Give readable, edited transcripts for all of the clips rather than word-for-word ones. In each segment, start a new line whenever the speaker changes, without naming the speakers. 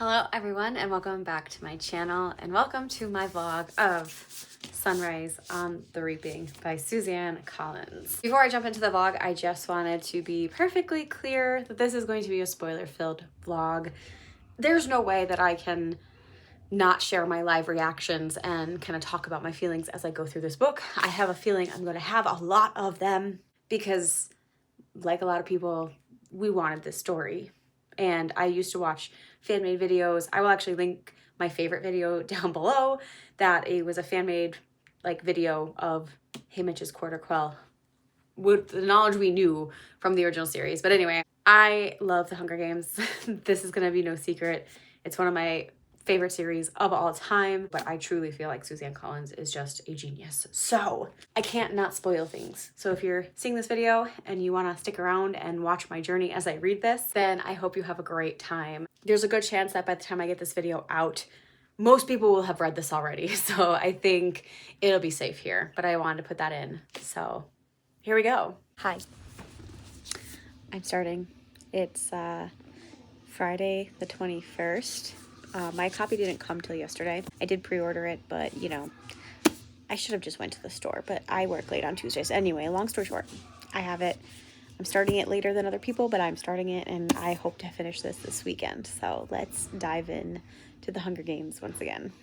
Hello everyone and welcome back to my channel and welcome to my vlog of Sunrise on the Reaping by Suzanne Collins. Before I jump into the vlog, I just wanted to be perfectly clear that this is going to be a spoiler-filled vlog. There's no way that I can not share my live reactions and kind of talk about my feelings as I go through this book. I have a feeling I'm going to have a lot of them because, like a lot of people, we wanted this story. And I used to watch fan-made videos. I will actually link my favorite video down below. That it was a fan-made video of Haymitch's Quarter Quell with the knowledge we knew from the original series. But anyway, I love The Hunger Games. This is gonna be no secret. It's one of my favorite series of all time, but I truly feel like Suzanne Collins is just a genius. So I can't not spoil things. So if you're seeing this video and you want to stick around and watch my journey as I read this, then I hope you have a great time. There's a good chance that by the time I get this video out, most people will have read this already. So I think it'll be safe here, but I wanted to put that in. So here we go. Hi, I'm starting. It's Friday the 21st. My copy didn't come till yesterday. I did pre-order it, but you know, I should have just went to the store, but I work late on Tuesdays. Anyway, long story short, I have it. I'm starting it later than other people, but I'm starting it and I hope to finish this weekend. So let's dive in to The Hunger Games once again.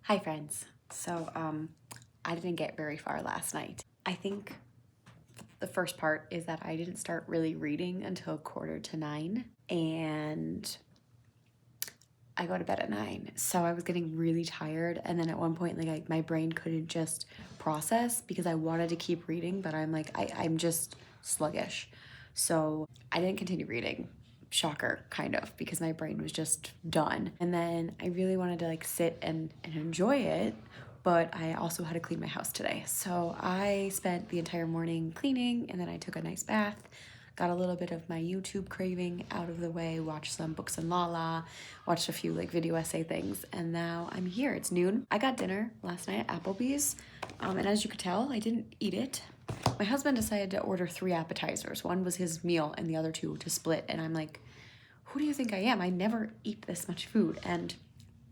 Hi friends. So I didn't get very far last night. I think the first part is that I didn't start really reading until 8:45, and I go to bed at 9. So I was getting really tired, and then at one point my brain couldn't just process because I wanted to keep reading, but I'm just sluggish. So I didn't continue reading. Shocker, kind of, because my brain was just done. And then I really wanted to sit and enjoy it, but I also had to clean my house today. So I spent the entire morning cleaning, and then I took a nice bath, got a little bit of my YouTube craving out of the way, watched some Books and Lala, watched a few video essay things, and now I'm here. It's noon. I got dinner last night at Applebee's, and as you could tell, I didn't eat it. My husband decided to order 3 appetizers. One was his meal and the other 2 to split, and I'm like, who do you think I am? I never eat this much food, and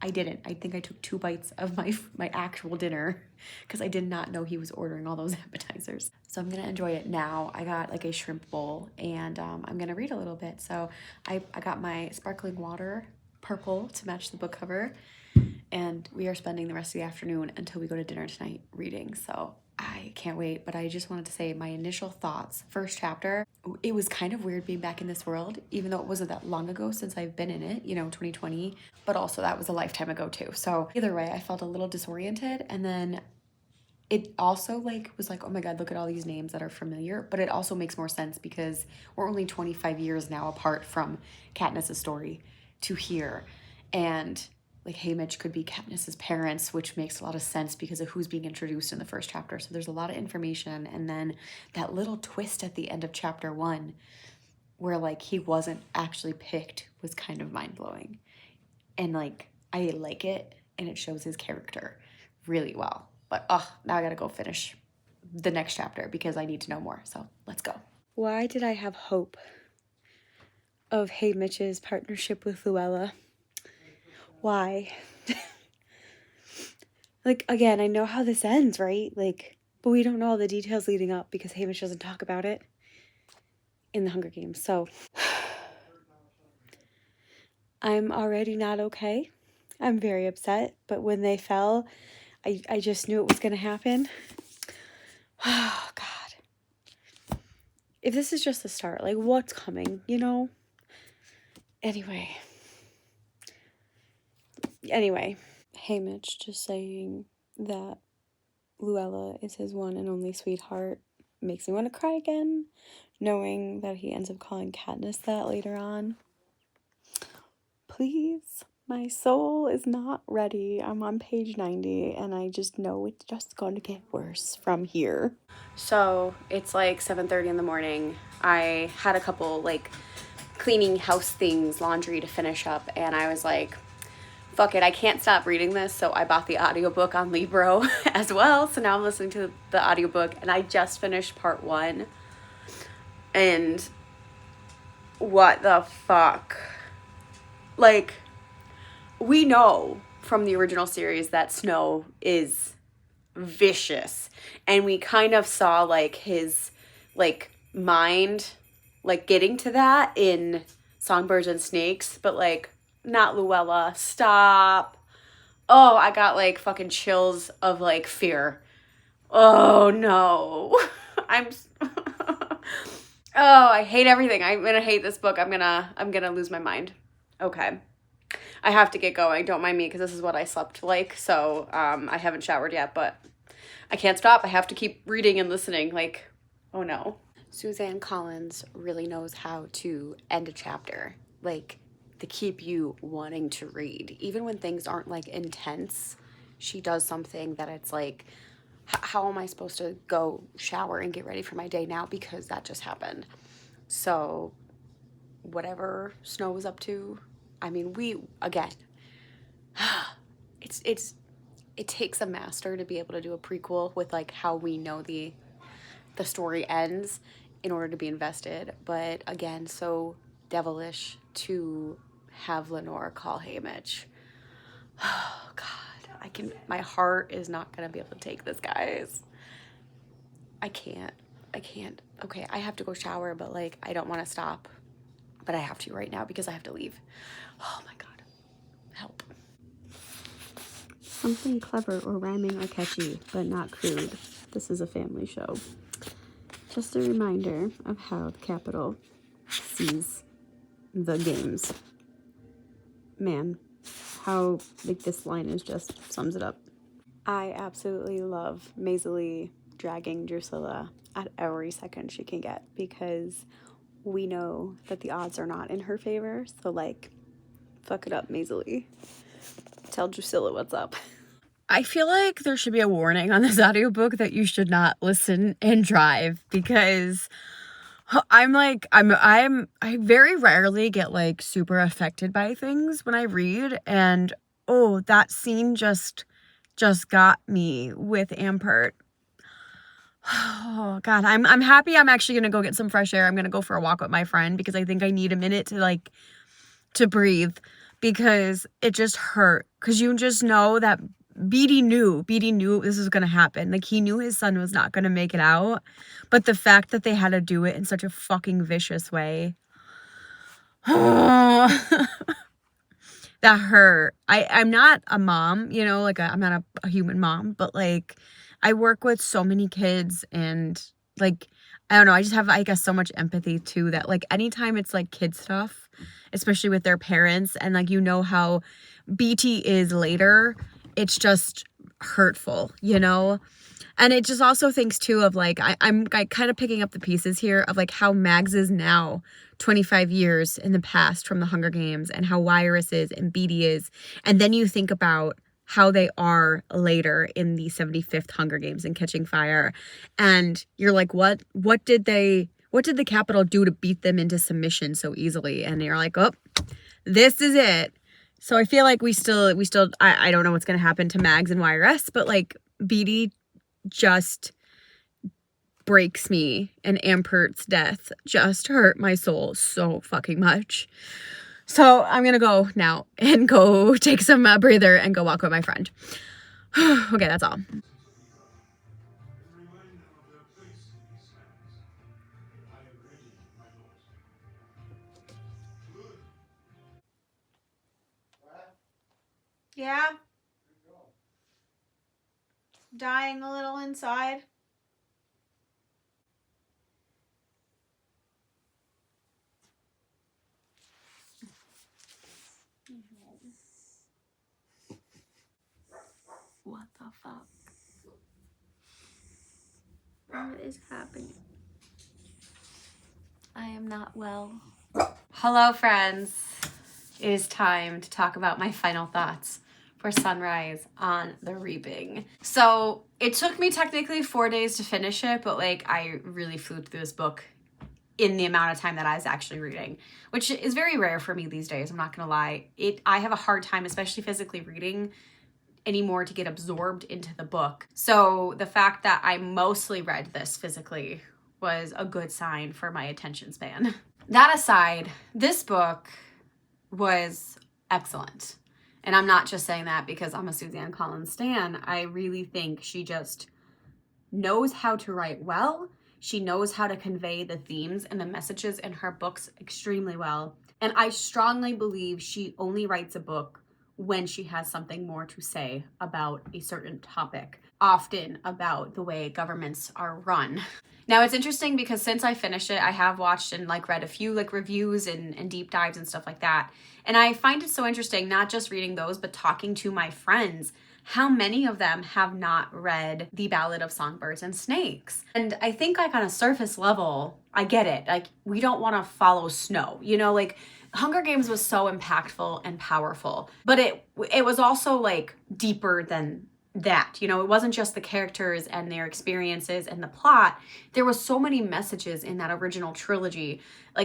I didn't. I think I took 2 bites of my actual dinner because I did not know he was ordering all those appetizers. So I'm gonna enjoy it now. I got a shrimp bowl, and I'm gonna read a little bit. So I got my sparkling water, purple, to match the book cover, and we are spending the rest of the afternoon until we go to dinner tonight reading. So I can't wait, but I just wanted to say my initial thoughts. First chapter, it was kind of weird being back in this world, even though it wasn't that long ago since I've been in it, 2020, but also that was a lifetime ago too. So either way, I felt a little disoriented, and then it also was oh my God, look at all these names that are familiar, but it also makes more sense because we're only 25 years now apart from Katniss's story to here, and Haymitch could be Katniss's parents, which makes a lot of sense because of who's being introduced in the first chapter. So there's a lot of information, and then that little twist at the end of chapter 1 where he wasn't actually picked was kind of mind-blowing, and I like it, and it shows his character really well. But now I gotta go finish the next chapter because I need to know more. So let's go. Why did I have hope of Haymitch's partnership with Luella? Why? Again, I know how this ends, right? But we don't know all the details leading up because Haymitch doesn't talk about it in The Hunger Games. So I'm already not okay. I'm very upset, but when they fell, I just knew it was going to happen. Oh, God. If this is just the start, what's coming, Anyway, Haymitch just saying that Luella is his one and only sweetheart makes me want to cry again, knowing that he ends up calling Katniss that later on. Please, my soul is not ready. I'm on page 90, and I just know it's just going to get worse from here. So it's 7:30 in the morning. I had a couple cleaning house things, laundry to finish up, and I was like, fuck it, I can't stop reading this, so I bought the audiobook on Libro as well. So now I'm listening to the audiobook, and I just finished part 1. And what the fuck? Like, we know from the original series that Snow is vicious, and we kind of saw like his like mind like getting to that in Songbirds and Snakes, but like not Luella. Stop. Oh, I got like fucking chills of like fear. Oh no. I'm Oh, I hate everything. I'm gonna hate this book. I'm gonna lose my mind. Okay. I have to get going. Don't mind me because this is what I slept like. So I haven't showered yet, but I can't stop. I have to keep reading and listening. Like, oh no. Suzanne Collins really knows how to end a chapter. Like, to keep you wanting to read. Even when things aren't like intense, she does something that it's like, how am I supposed to go shower and get ready for my day now because that just happened? So, whatever Snow was up to, I mean, again, it takes a master to be able to do a prequel with like how we know the story ends in order to be invested. But again, so devilish to have Lenore call Haymitch. Oh God, my heart is not gonna be able to take this, guys. I can't. Okay, I have to go shower, but like I don't want to stop, but I have to right now because I have to leave. Oh my God, help. Something clever or rhyming or catchy, but not crude. This is a family show. Just a reminder of how the Capitol sees the games. Man, how like this line is just sums it up. I absolutely love Maisie dragging Drusilla at every second she can get because we know that the odds are not in her favor. So like, fuck it up, Maisie. Tell Drusilla what's up. I feel like there should be a warning on this audiobook that you should not listen and drive because I very rarely get like super affected by things when I read, and oh, that scene just got me with Ampert. Oh God, I'm happy I'm actually gonna go get some fresh air. I'm gonna go for a walk with my friend because I think I need a minute to breathe because it just hurt. Because you just know that Beatty knew this was going to happen. Like, he knew his son was not going to make it out. But the fact that they had to do it in such a fucking vicious way. That hurt. I'm not a mom, you know, like I'm not a human mom, but like I work with so many kids and like, I don't know, I just have, I guess, so much empathy too that like anytime it's like kid stuff, especially with their parents and like, you know how BT is later, it's just hurtful, you know? And it just also thinks too of like, I'm kind of picking up the pieces here of like how Mags is now 25 years in the past from the Hunger Games and how Wyrus is and Beatty is. And then you think about how they are later in the 75th Hunger Games and Catching Fire. And you're like, what did the Capitol do to beat them into submission so easily? And you're like, oh, this is it. So I feel like we still I don't know what's going to happen to Mags and Wyrus, but like Beatty just breaks me, and Ampert's death just hurt my soul so fucking much. So I'm gonna go now and go take some breather and go walk with my friend. Okay, that's all. Yeah? Dying a little inside. What the fuck? What is happening? I am not well. Hello, friends. It is time to talk about my final thoughts for Sunrise on the Reaping. So it took me technically 4 days to finish it, but like I really flew through this book in the amount of time that I was actually reading, which is very rare for me these days. I'm not gonna lie. I have a hard time, especially physically reading anymore, to get absorbed into the book. So the fact that I mostly read this physically was a good sign for my attention span. That aside, this book was excellent. And I'm not just saying that because I'm a Suzanne Collins stan. I really think she just knows how to write well. She knows how to convey the themes and the messages in her books extremely well. And I strongly believe she only writes a book when she has something more to say about a certain topic, often about the way governments are run. Now, it's interesting because since I finished it, I have watched and read a few reviews and deep dives and stuff like that. And I find it so interesting, not just reading those, but talking to my friends, how many of them have not read The Ballad of Songbirds and Snakes. And I think on a surface level, I get it. We don't want to follow Snow, Hunger Games was so impactful and powerful, but it was also deeper than that. It wasn't just the characters and their experiences and the plot. There was so many messages in that original trilogy,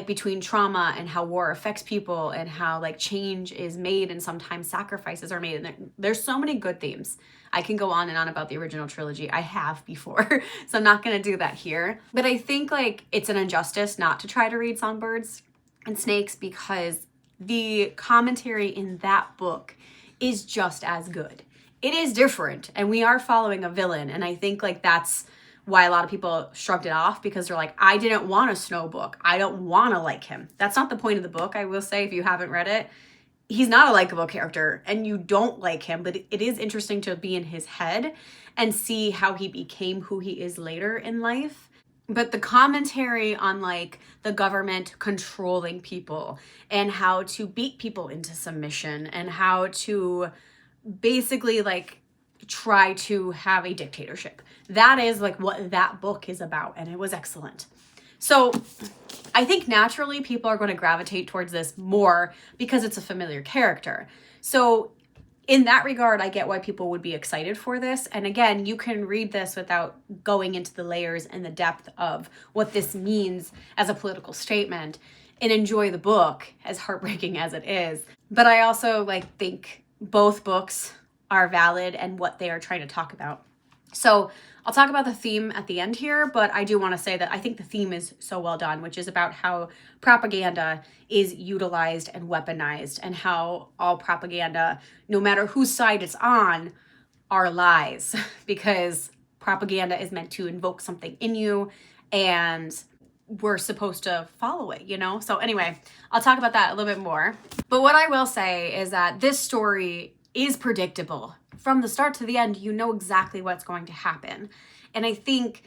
between trauma and how war affects people and how change is made and sometimes sacrifices are made. And there's so many good themes. I can go on and on about the original trilogy. I have before, so I'm not going to do that here. But I think it's an injustice not to try to read Songbirds and Snakes because the commentary in that book is just as good. It is different, and we are following a villain, and I think that's why a lot of people shrugged it off, because they're I didn't want a Snow book. I don't want to like him. That's not the point of the book, I will say, if you haven't read it. He's not a likable character, and you don't like him, but it is interesting to be in his head and see how he became who he is later in life. But the commentary on the government controlling people and how to beat people into submission and how to basically try to have a dictatorship. That is what that book is about, and it was excellent. So I think naturally people are going to gravitate towards this more because it's a familiar character. So in that regard, I get why people would be excited for this. And again, you can read this without going into the layers and the depth of what this means as a political statement and enjoy the book, as heartbreaking as it is. But I also think both books are valid and what they are trying to talk about. So I'll talk about the theme at the end here, but I do want to say that I think the theme is so well done, which is about how propaganda is utilized and weaponized, and how all propaganda, no matter whose side it's on, are lies, because propaganda is meant to invoke something in you, and we're supposed to follow it, So anyway, I'll talk about that a little bit more. But what I will say is that this story is predictable. From the start to the end, you know exactly what's going to happen. And I think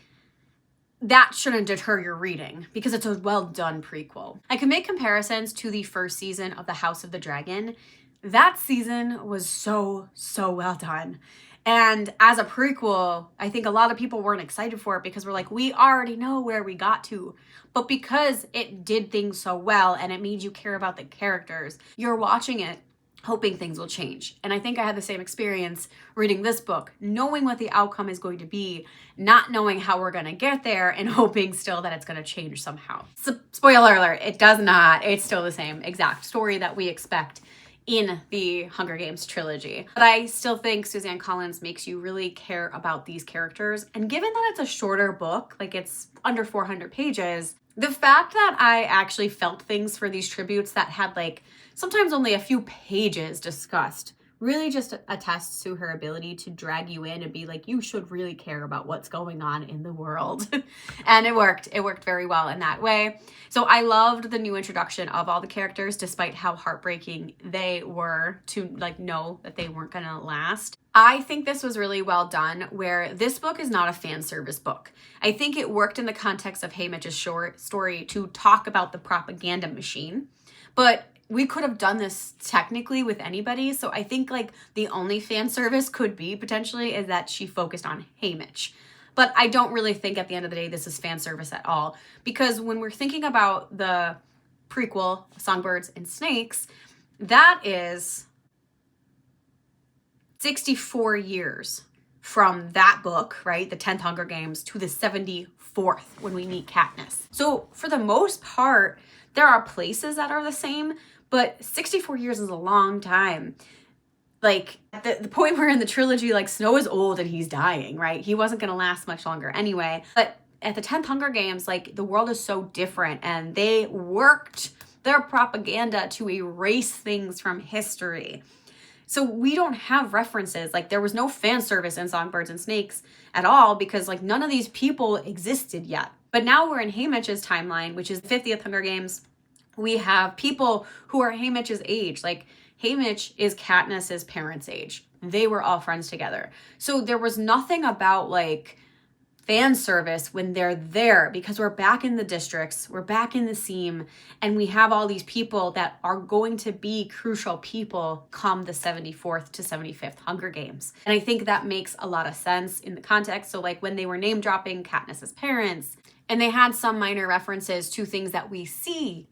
that shouldn't deter your reading because it's a well-done prequel. I can make comparisons to the first season of The House of the Dragon. That season was so well done. And as a prequel, I think a lot of people weren't excited for it because we're we already know where we got to. But because it did things so well and it made you care about the characters, you're watching it hoping things will change. And I think I had the same experience reading this book, knowing what the outcome is going to be, not knowing how we're going to get there, and hoping still that it's going to change somehow. So, spoiler alert, it does not. It's still the same exact story that we expect in the Hunger Games trilogy. But I still think Suzanne Collins makes you really care about these characters. And given that it's a shorter book, it's under 400 pages, the fact that I actually felt things for these tributes that had sometimes only a few pages discussed really just attests to her ability to drag you in and be you should really care about what's going on in the world. And it worked. It worked very well in that way. So I loved the new introduction of all the characters, despite how heartbreaking they were to know that they weren't gonna last. I think this was really well done, where this book is not a fan service book. I think it worked in the context of Haymitch's short story to talk about the propaganda machine, but we could have done this technically with anybody. So I think the only fan service could be potentially is that she focused on Haymitch. But I don't really think at the end of the day this is fan service at all, because when we're thinking about the prequel, Songbirds and Snakes, that is 64 years from that book, right? The 10th Hunger Games to the 74th when we meet Katniss. So for the most part, there are places that are the same, but 64 years is a long time. At the point where in the trilogy, Snow is old and he's dying, right? He wasn't going to last much longer anyway. But at the 10th Hunger Games, like the world is so different, and they worked their propaganda to erase things from history. So we don't have references. Like there was no fan service in Songbirds and Snakes at all, because like none of these people existed yet. But now we're in Haymitch's timeline, which is the 50th Hunger Games. We have people who are Haymitch's age. Like Haymitch is Katniss's parents' age. They were all friends together. So there was nothing about like fan service when they're there, because we're back in the districts, we're back in the seam, and we have all these people that are going to be crucial people come the 74th to 75th Hunger Games. And I think that makes a lot of sense in the context. So like when they were name dropping Katniss's parents, and they had some minor references to things that we see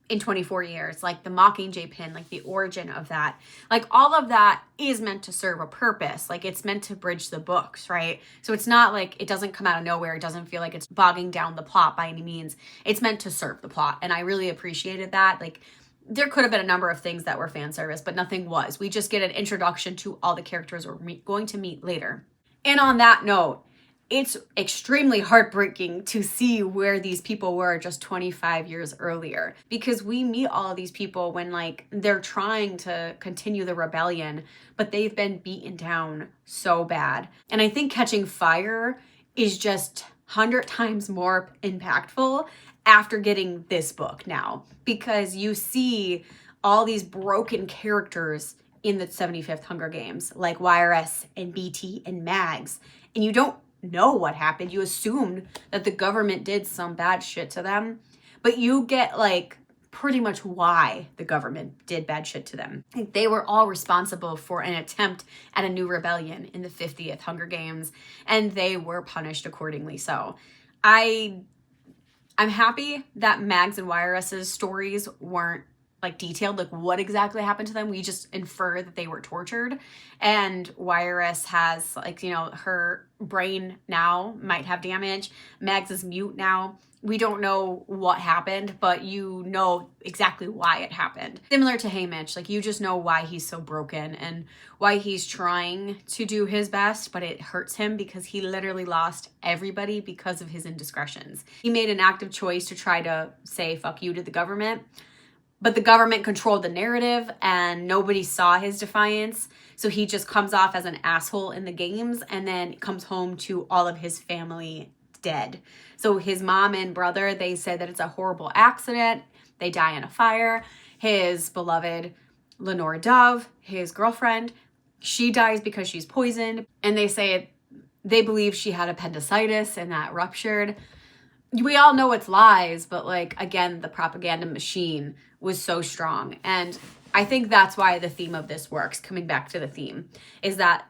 in 24 years, like the Mockingjay pin, like the origin of that, like all of that is meant to serve a purpose. Like it's meant to bridge the books, right? So it's not like it doesn't come out of nowhere. It doesn't feel like it's bogging down the plot by any means. It's meant to serve the plot. And I really appreciated that. Like there could have been a number of things that were fan service, but nothing was. We just get an introduction to all the characters we're going to meet later. And on that note, it's extremely heartbreaking to see where these people were just 25 years earlier, because we meet all of these people when like they're trying to continue the rebellion, but they've been beaten down so bad. And I think Catching Fire is just 100 times more impactful after getting this book now, because you see all these broken characters in the 75th Hunger Games, like YRS and BT and Mags, and you don't know what happened. You assumed that the government did some bad shit to them, but you get like pretty much why the government did bad shit to them. Like, they were all responsible for an attempt at a new rebellion in the 50th Hunger Games, and they were punished accordingly. So I'm happy that Mags and YRS's stories weren't like detailed, like what exactly happened to them. We just infer that they were tortured, and YRS has like, you know, her brain now might have damage. Mags is mute now. We don't know what happened, but you know exactly why it happened. Similar to Haymitch, like you just know why he's so broken and why he's trying to do his best, but it hurts him because he literally lost everybody because of his indiscretions. He made an active choice to try to say fuck you to the government, but the government controlled the narrative and nobody saw his defiance. So he just comes off as an asshole in the games and then comes home to all of his family dead. So his mom and brother, they say that it's a horrible accident. They die in a fire. His beloved Lenore Dove, his girlfriend, she dies because she's poisoned. And they say they believe she had appendicitis and that ruptured. We all know it's lies, but like, again, the propaganda machine was so strong. And I think that's why the theme of this works, coming back to the theme, is that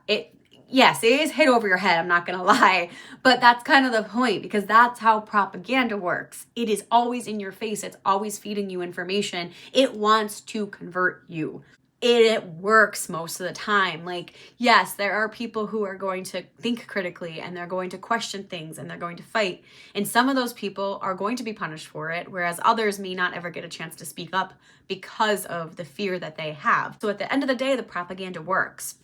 yes, it is hit over your head, I'm not going to lie, but that's kind of the point, because that's how propaganda works. It is always in your face. It's always feeding you information. It wants to convert you. It works most of the time. Like, yes, there are people who are going to think critically and they're going to question things and they're going to fight. And some of those people are going to be punished for it, whereas others may not ever get a chance to speak up because of the fear that they have. So at the end of the day, the propaganda works.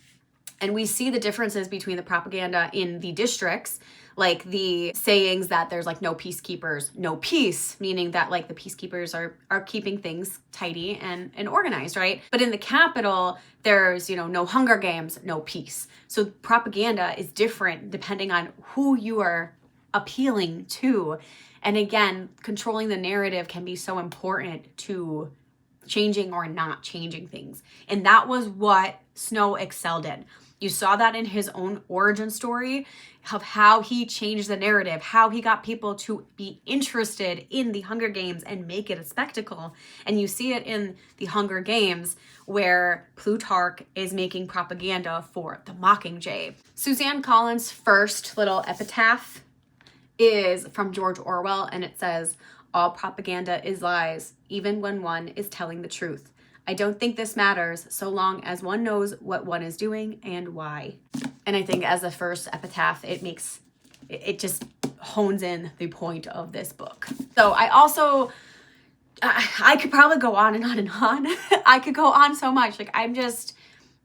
And we see the differences between the propaganda in the districts, like the sayings that there's like no peacekeepers, no peace, meaning that like the peacekeepers are keeping things tidy and organized, right? But in the capital, there's, you know, no Hunger Games, no peace. So propaganda is different depending on who you are appealing to. And again, controlling the narrative can be so important to changing or not changing things. And that was what Snow excelled in. You saw that in his own origin story of how he changed the narrative, how he got people to be interested in the Hunger Games and make it a spectacle. And you see it in the Hunger Games where Plutarch is making propaganda for the Mockingjay. Suzanne Collins' first little epitaph is from George Orwell, and it says, "All propaganda is lies, even when one is telling the truth. I don't think this matters so long as one knows what one is doing and why." And I think as the first epitaph, it just hones in the point of this book. So I could probably go on and on and on. I could go on so much. Like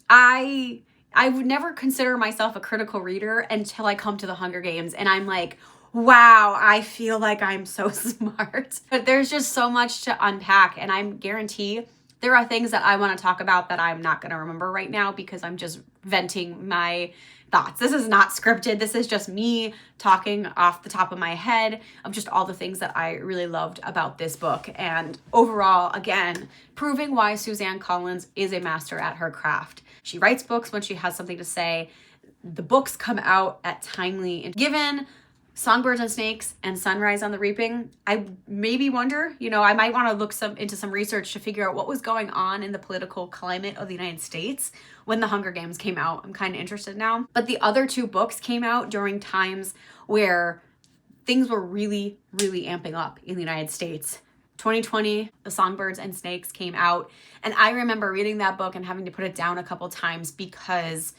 I would never consider myself a critical reader until I come to the Hunger Games and I'm like, wow, I feel like I'm so smart. But there's just so much to unpack, and I guarantee there are things that I want to talk about that I'm not going to remember right now because I'm just venting my thoughts. This is not scripted. This is just me talking off the top of my head of just all the things that I really loved about this book. And overall, again, proving why Suzanne Collins is a master at her craft. She writes books when she has something to say. The books come out at timely and given Songbirds and Snakes and Sunrise on the Reaping, I maybe wonder, I might want to look into some research to figure out what was going on in the political climate of the United States when the Hunger Games came out. I'm kind of interested now. But the other two books came out during times where things were really, really amping up in the United States. 2020, The Songbirds and Snakes came out. And I remember reading that book and having to put it down a couple times because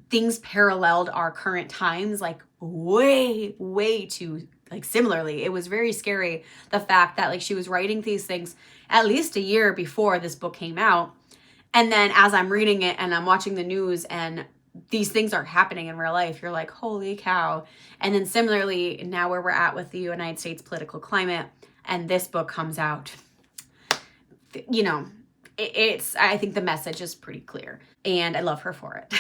things paralleled our current times like way too like similarly. It was very scary, the fact that like she was writing these things at least a year before this book came out, and then as I'm reading it and I'm watching the news and these things are happening in real life, you're like, holy cow. And then similarly, now where we're at with the United States political climate and this book comes out, I think the message is pretty clear and I love her for it.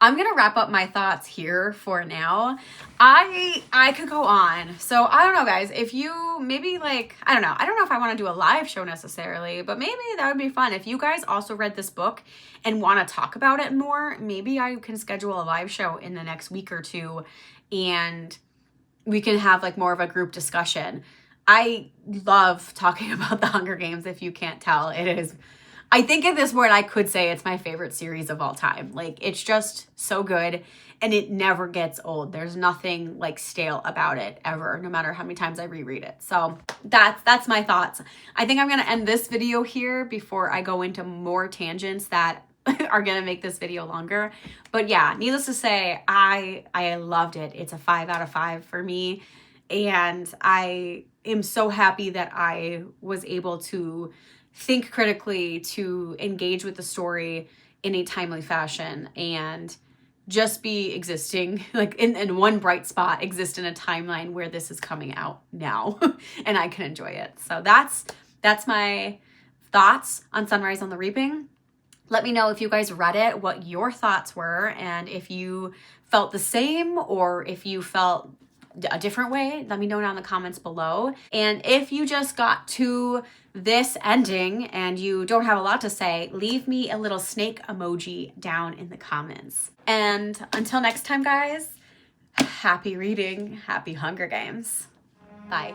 I'm going to wrap up my thoughts here for now. I could go on. So I don't know, guys, if you maybe I don't know if I want to do a live show necessarily, but maybe that would be fun. If you guys also read this book and want to talk about it more, maybe I can schedule a live show in the next week or two and we can have more of a group discussion. I love talking about the Hunger Games. If you can't tell, I think at this point I could say it's my favorite series of all time. It's just so good and it never gets old. There's nothing stale about it ever, no matter how many times I reread it. So that's my thoughts. I think I'm going to end this video here before I go into more tangents that are going to make this video longer. But yeah, needless to say, I loved it. It's a 5 out of 5 for me. And I am so happy that I was able to think critically, to engage with the story in a timely fashion, and just be existing in one bright spot, exist in a timeline where this is coming out now and I can enjoy it. So that's my thoughts on Sunrise on the Reaping. Let me know if you guys read it, what your thoughts were, and if you felt the same or if you felt a different way. Let me know down in the comments below. And if you just got to this ending and you don't have a lot to say, leave me a little snake emoji down in the comments. And until next time, guys, happy reading, happy Hunger Games. Bye.